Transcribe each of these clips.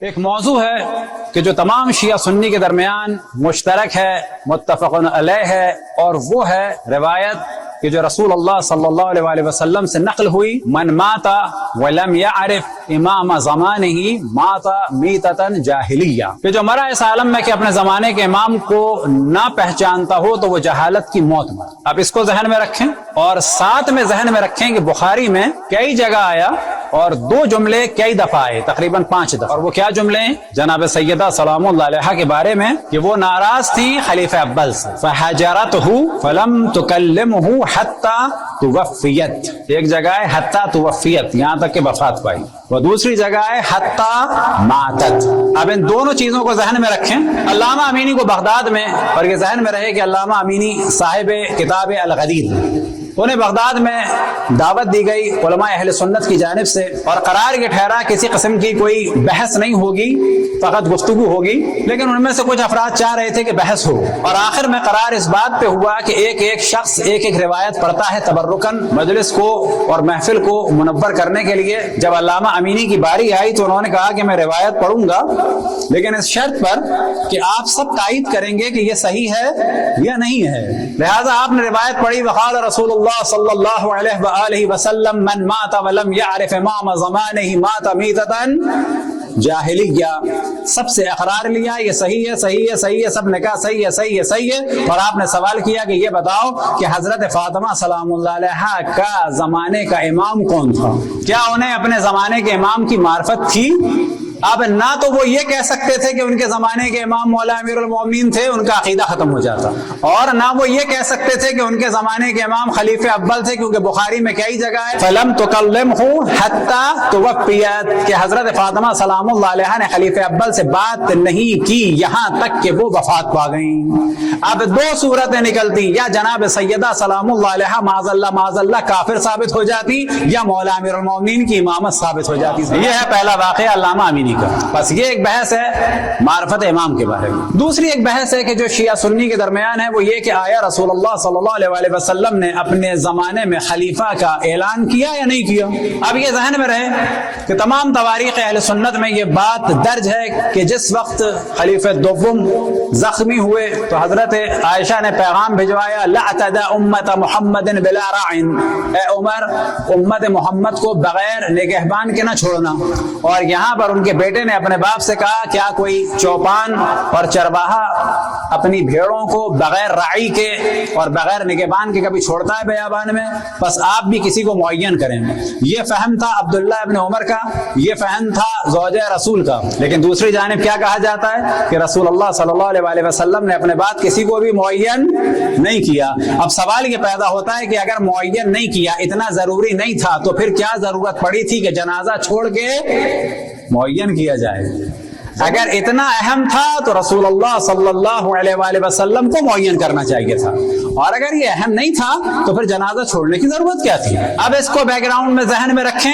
ایک موضوع ہے کہ جو تمام شیعہ سنی کے درمیان مشترک ہے، متفقن علیہ ہے، اور وہ ہے روایت کہ جو رسول اللہ صلی اللہ علیہ وآلہ وسلم سے نقل ہوئی، من مات ولم يعرف امام زمانہ مات میتۃ جاہلیہ، کہ جو مرا اس عالم میں کہ اپنے زمانے کے امام کو نہ پہچانتا ہو تو وہ جہالت کی موت مر۔ اب اس کو ذہن میں رکھیں اور ساتھ میں ذہن میں رکھیں کہ بخاری میں کئی جگہ آیا اور دو جملے کئی دفعہ آئے، تقریباً 5 دفعہ، اور وہ کیا جملے ہیں؟ جناب سیدہ سلام اللہ علیہا کے بارے میں کہ وہ ناراض تھی خلیفہ اول سے، فَحَجَرَتْهُ فَلَمْ تُكَلِّمْهُ حَتَّى تُوَفِّيَتْ، ایک جگہ ہے حتیٰ توفیت، یہاں تک کہ وفات پائی، وہ دوسری جگہ ہے حتیٰ ماتت۔ اب ان دونوں چیزوں کو ذہن میں رکھیں۔ علامہ امینی کو بغداد میں، اور یہ ذہن میں رہے کہ علامہ امینی صاحب کتاب الغدیر، انہیں بغداد میں دعوت دی گئی علماء اہل سنت کی جانب سے، اور قرار یہ ٹھہرا کسی قسم کی کوئی بحث نہیں ہوگی، فقط گفتگو ہوگی، لیکن ان میں سے کچھ افراد چاہ رہے تھے کہ بحث ہو، اور آخر میں قرار اس بات پہ ہوا کہ ایک ایک شخص ایک ایک روایت پڑھتا ہے تبرکن مجلس کو اور محفل کو منور کرنے کے لیے۔ جب علامہ امینی کی باری آئی تو انہوں نے کہا کہ میں روایت پڑھوں گا، لیکن اس شرط پر کہ آپ سب تائید کریں گے کہ یہ صحیح ہے یا نہیں ہے۔ لہذا آپ نے روایت پڑھی، وقال رسول اللہ صلی اللہ علیہ وآلہ وسلم من مات ولم يعرف امام زمانہ مات میتۃ جاہلیہ، سب سے اقرار لیا یہ صحیح ہے، صحیح ہے، صحیح ہے، سب نے کہا صحیح ہے، صحیح ہے، صحیح ہے، اور آپ نے سوال کیا کہ یہ بتاؤ کہ حضرت فاطمہ سلام اللہ علیہا کا زمانے کا امام کون تھا؟ کیا انہیں اپنے زمانے کے امام کی معرفت تھی؟ اب نہ تو وہ یہ کہہ سکتے تھے کہ ان کے زمانے کے امام مولا امیر المومنین تھے، ان کا عقیدہ ختم ہو جاتا، اور نہ وہ یہ کہہ سکتے تھے کہ ان کے زمانے کے امام خلیفہ اول تھے، کیونکہ بخاری میں کئی جگہ ہے فلم تکلمہ حتی توفیت، کہ حضرت فاطمہ سلام اللہ علیہا نے خلیفہ اول سے بات نہیں کی یہاں تک کہ وہ وفات پا گئیں۔ اب دو صورتیں نکلتی، یا جناب سیدہ سلام اللہ علیہا معاذ اللہ کافر ثابت ہو جاتی، یا مولا امیر المومنین کی امامت ثابت ہو جاتی۔ یہ ہے پہلا واقعہ علامہ امینی کا۔ بس یہ ایک بحث ہے معرفت امام کے بارے میں۔ دوسری ایک بحث ہے کہ جو شیعہ سنی کے درمیان ہے، وہ یہ کہ آیا رسول اللہ صلی اللہ علیہ وآلہ وسلم نے اپنے زمانے میں خلیفہ کا اعلان کیا یا نہیں کیا؟ اب یہ ذہن میں رہے کہ تمام تواریخ اہل سنت میں یہ بات درج ہے کہ جس وقت خلیفہ دوم زخمی ہوئے تو حضرت عائشہ نے پیغام بھجوایا لَأَتَدَ أُمَّةَ مُحَمَّدٍ بِلَا رَعٍ، اے عمر امت محمد کو بغیر نگہبان کے نہ چھوڑنا۔ اور یہاں پر ان کے بیٹے نے اپنے باپ سے کہا کیا کوئی چوپان اور چرواہا اپنی بھیڑوں کو بغیر راعی کے اور بغیر نگہبان کے کبھی چھوڑتا ہے بیابان میں؟ بس آپ بھی کسی کو معین کریں۔ یہ فہم تھا عبداللہ ابن عمر کا، یہ فہم تھا زوجہ رسول کا، لیکن دوسری جانب کیا کہا جاتا ہے کہ رسول اللہ صلی اللہ علیہ وآلہ وسلم نے اپنے بعد کسی کو بھی معین نہیں کیا۔ اب سوال یہ پیدا ہوتا ہے کہ اگر معین نہیں کیا، اتنا ضروری نہیں تھا، تو پھر کیا ضرورت پڑی تھی کہ جنازہ چھوڑ کے معین کیا جائے؟ اگر اتنا اہم تھا تو رسول اللہ صلی اللہ علیہ وآلہ وسلم کو معین کرنا چاہیے تھا، اور اگر یہ اہم نہیں تھا تو پھر جنازہ چھوڑنے کی ضرورت کیا تھی؟ اب اس کو بیک گراؤنڈ میں ذہن میں رکھیں۔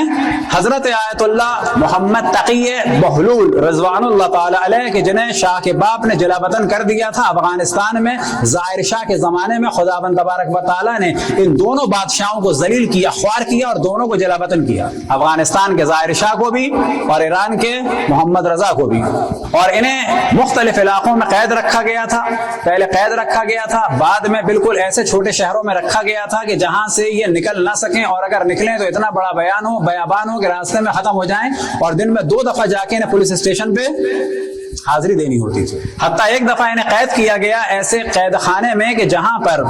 حضرت آیت اللہ محمد تقی بہلول رضوان اللہ تعالی علیہ کہ جنہیں شاہ کے باپ نے جلا وطن کر دیا تھا افغانستان میں ظاہر شاہ کے زمانے میں، خداوند تبارک و تعالی نے ان دونوں بادشاہوں کو ذلیل کیا، خوار کیا، اور دونوں کو جلا وطن کیا، افغانستان کے ظاہر شاہ کو بھی اور ایران کے محمد رضا کو بھی، اور انہیں مختلف علاقوں میں قید رکھا گیا تھا۔ پہلے قید رکھا گیا تھا، بعد میں بالکل ایسے چھوٹے شہروں میں رکھا گیا تھا کہ جہاں سے یہ نکل نہ سکیں، اور اگر نکلیں تو اتنا بڑا بیابان ہو کہ راستے میں ختم ہو جائیں، اور دن میں 2 دفعہ جا کے انہیں پولیس اسٹیشن پہ حاضری دینی ہوتی تھی۔ حتیٰ ایک دفعہ انہیں قید کیا گیا ایسے قید خانے میں کہ جہاں پر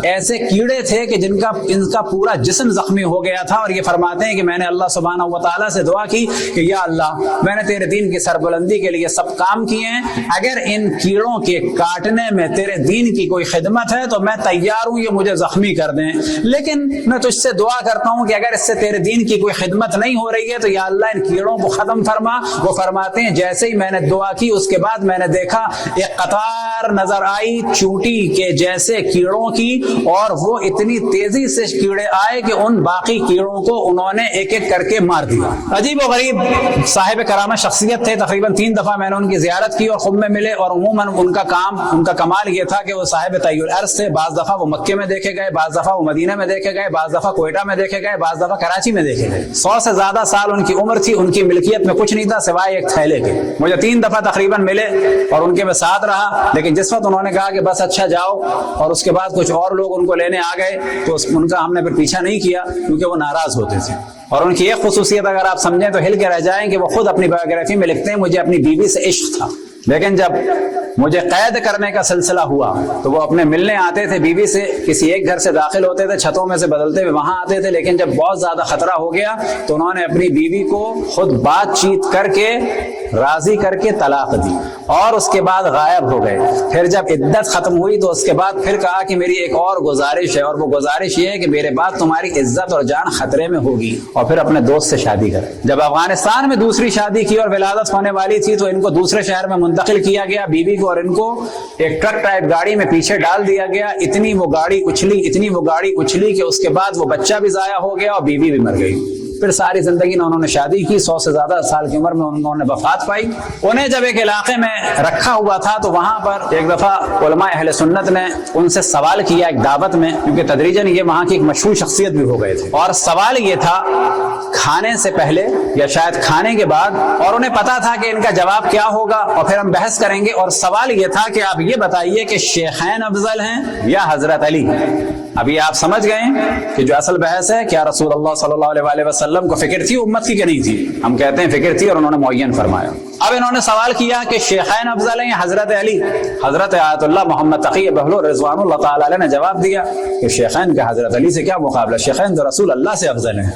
ایسے کیڑے تھے کہ ان کا پورا جسم زخمی ہو گیا تھا، اور یہ فرماتے ہیں کہ میں نے اللہ سبحانہ و تعالیٰ سے دعا کی کہ یا اللہ میں نے تیرے دین کی سربلندی کے لیے سب کام کیے ہیں، اگر ان کیڑوں کے کاٹنے میں تیرے دین کی کوئی خدمت ہے تو میں تیار ہوں، یہ مجھے زخمی کر دیں، لیکن میں تجھ سے دعا کرتا ہوں کہ اگر اس سے تیرے دین کی کوئی خدمت نہیں ہو رہی ہے تو یا اللہ ان کیڑوں کو ختم فرما۔ وہ فرماتے ہیں جیسے ہی میں نے دعا کی اس کے بعد میں نے دیکھا ایک قطار نظر آئی چونٹی کے جیسے کیڑوں کی، اور وہ اتنی تیزی سے کیڑے آئے کہ ان باقی کیڑوں کو انہوں نے ایک ایک کر کے مار دیا۔ عجیب و غریب صاحب کرامت شخصیت تھے، تقریباً 3 دفعہ میں نے ان کی زیارت کی اور خود میں ملے، اور عموماً ان کا کمال یہ تھا کہ وہ صاحب طی الارض تھے۔ بعض دفعہ وہ مکے میں دیکھے گئے، بعض دفعہ وہ مدینہ میں دیکھے گئے، بعض دفعہ کوئٹہ میں دیکھے گئے، بعض دفعہ کراچی میں دیکھے گئے۔ 100 سے زیادہ سال ان کی عمر تھی، ان کی ملکیت میں کچھ نہیں تھا سوائے ایک تھیلے کے۔ مجھے 3 دفعہ تقریباً ملے اور ان کے میں ساتھ رہا، لیکن جس وقت انہوں نے کہا کہ بس اچھا جاؤ، اور اس کے بعد کچھ اور لوگ ان کو لینے آ گئے، تو ان کا ہم نے پھر پیچھا نہیں کیا کیونکہ وہ ناراض ہوتے تھے۔ اور ان کی ایک خصوصیت اگر آپ سمجھیں تو ہل کے رہ جائیں کہ وہ خود اپنی بایوگرافی میں لکھتے ہیں مجھے اپنی بیوی سے عشق تھا، لیکن جب مجھے قید کرنے کا سلسلہ ہوا تو وہ اپنے ملنے آتے تھے بیوی سے، کسی ایک گھر سے داخل ہوتے تھے، چھتوں میں سے بدلتے ہوئے وہاں آتے تھے، لیکن جب بہت زیادہ خطرہ ہو گیا تو انہوں نے اپنی بیوی کو خود بات چیت کر کے راضی کر کے طلاق دی اور اس کے بعد غائب ہو گئے۔ پھر جب عدت ختم ہوئی تو اس کے بعد پھر کہا کہ میری ایک اور گزارش ہے، اور وہ گزارش یہ ہے کہ میرے بعد تمہاری عزت اور جان خطرے میں ہوگی، اور پھر اپنے دوست سے شادی کرے۔ جب افغانستان میں دوسری شادی کی اور ولادت ہونے والی تھی تو ان کو دوسرے شہر میں منتقل کیا گیا، بیوی کو اور ان کو ایک ٹرک ٹائپ گاڑی میں پیچھے ڈال دیا گیا۔ اتنی وہ گاڑی اچھلی کہ اس کے بعد وہ بچہ بھی ضائع ہو گیا اور بیوی بھی مر گئی۔ پھر ساری زندگی میں انہوں نے شادی کی، 100 سے زیادہ سال کی عمر میں انہوں نے وفات پائی۔ انہیں جب ایک علاقے میں رکھا ہوا تھا تو وہاں پر ایک دفعہ علماء اہل سنت نے ان سے سوال کیا ایک دعوت میں، کیونکہ تدریجاً یہ وہاں کی ایک مشہور شخصیت بھی ہو گئے تھے، اور سوال یہ تھا کھانے سے پہلے یا شاید کھانے کے بعد، اور انہیں پتا تھا کہ ان کا جواب کیا ہوگا اور پھر ہم بحث کریں گے۔ اور سوال یہ تھا کہ آپ یہ بتائیے کہ شیخین افضل ہیں یا حضرت علی؟ ابھی آپ سمجھ گئے کہ جو اصل بحث ہے کیا رسول اللہ صلی اللہ علیہ وسلم کو فکر تھی امت کی کہ نہیں تھی؟ ہم کہتے ہیں فکر تھی اور انہوں نے معین فرمایا۔ اب انہوں نے سوال کیا کہ شیخین افضل ہیں یا حضرت علی؟ حضرت آیت اللہ محمد تقی بہلول رضوان اللہ تعالی علیہ نے جواب دیا کہ شیخین کا حضرت علی سے کیا مقابلہ، شیخین تو رسول اللہ سے افضل ہیں۔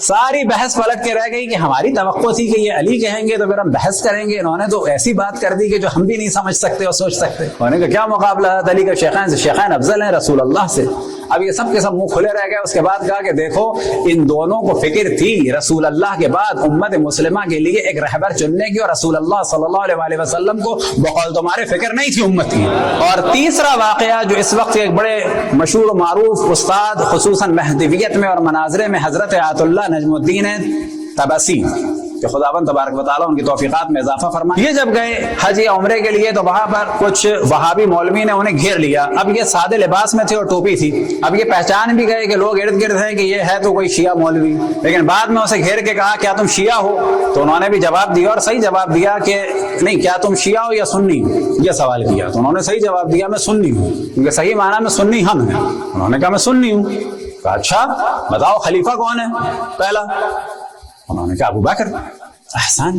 ساری بحث پلٹ کے رہ گئی کہ ہماری توقع تھی کہ یہ علی کہیں گے تو پھر ہم بحث کریں گے، انہوں نے تو ایسی بات کر دی کہ جو ہم بھی نہیں سمجھ سکتے اور سوچ سکتے۔ انہوں نے کہا کیا مقابلہ ہے علی کا شیخین سے؟ شیخین افضل ہیں رسول اللہ سے۔ اب یہ سب کے سب منہ کھلے رہ گئے۔ اس کے بعد کہا کہ دیکھو ان دونوں کو فکر تھی رسول اللہ کے بعد امت مسلمہ کے لیے ایک رہبر چننے کی، اور رسول اللہ صلی اللہ علیہ وسلم کو بقول تمہارے فکر نہیں تھی امت کی۔ اور تیسرا واقعہ جو اس وقت ایک بڑے مشہور و معروف استاد خصوصاً مہدویت میں اور مناظرے میں حضرت آیت اللہ نجم الدین طبسی کہ خداوند تبارک و تعالیٰ ان کی توفیقات میں اضافہ فرمائے، یہ جب گئے حج یا عمرے کے لیے تو وہاں پر کچھ وہابی مولوی نے انہیں گھیر لیا۔ اب یہ سادے لباس میں تھے اور ٹوپی تھی، اب یہ پہچان بھی گئے کہ لوگ ارد گرد ہیں کہ یہ ہے تو کوئی شیعہ مولوی، لیکن بعد میں اسے گھیر کے کہا کیا تم شیعہ ہو؟ تو انہوں نے بھی جواب دیا اور صحیح جواب دیا کہ نہیں، کیا تم شیعہ ہو یا سنی؟ یہ سوال کیا تو انہوں نے صحیح جواب دیا میں سنی ہوں، کیونکہ صحیح معنی میں سنی ہم ہیں۔ انہوں نے کہا میں سنی ہوں۔ کہا اچھا بتاؤ خلیفہ کون ہے پہلا؟ انہوں نے کہا ابو بکر۔ احسن،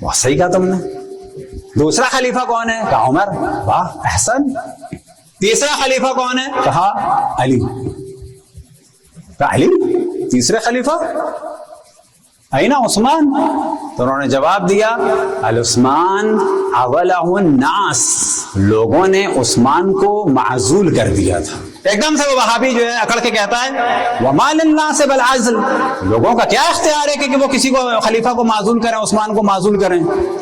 بہت صحیح کہا تم نے۔ دوسرا خلیفہ کون ہے؟ کہا عمر۔ واہ احسن۔ تیسرا خلیفہ کون ہے؟ کہا علی۔ کہا علی تیسرے خلیفہ؟ این عثمان؟ تو انہوں نے جواب دیا العثمان اولہ الناس، لوگوں نے عثمان کو معزول کر دیا تھا۔ ایک دم سے وہ وہابی جو ہے اکڑ کے کہتا ہے وما للناس بالعزل، لوگوں کا کیا اختیار ہے کہ وہ کسی کو خلیفہ کو معزول کریں، عثمان کو معزول کریں؟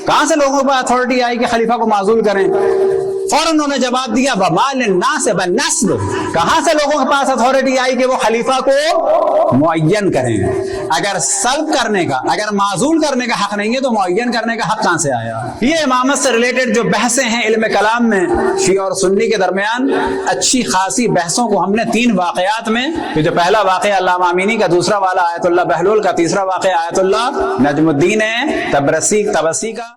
کہاں سے لوگوں پر اتھارٹی آئی کہ خلیفہ کو معزول کریں؟ فوراً انہوں نے جواب دیا وما للناس بالنصب، کہاں سے لوگوں کے پاس اتھارٹی آئی کہ وہ خلیفہ کو معین کریں؟ اگر سلب کرنے کا، اگر معزول کرنے کا حق نہیں ہے تو معین کرنے کا حق کہاں سے آیا؟ یہ امامت سے ریلیٹڈ جو بحثیں ہیں علم کلام میں شیعہ اور سنی کے درمیان، اچھی خاصی بحثوں کو ہم نے 3 واقعات میں، جو پہلا واقعہ علامہ امینی کا، دوسرا والا آیت اللہ بہلول کا، تیسرا واقعہ آیت اللہ نجم الدین طبسی کا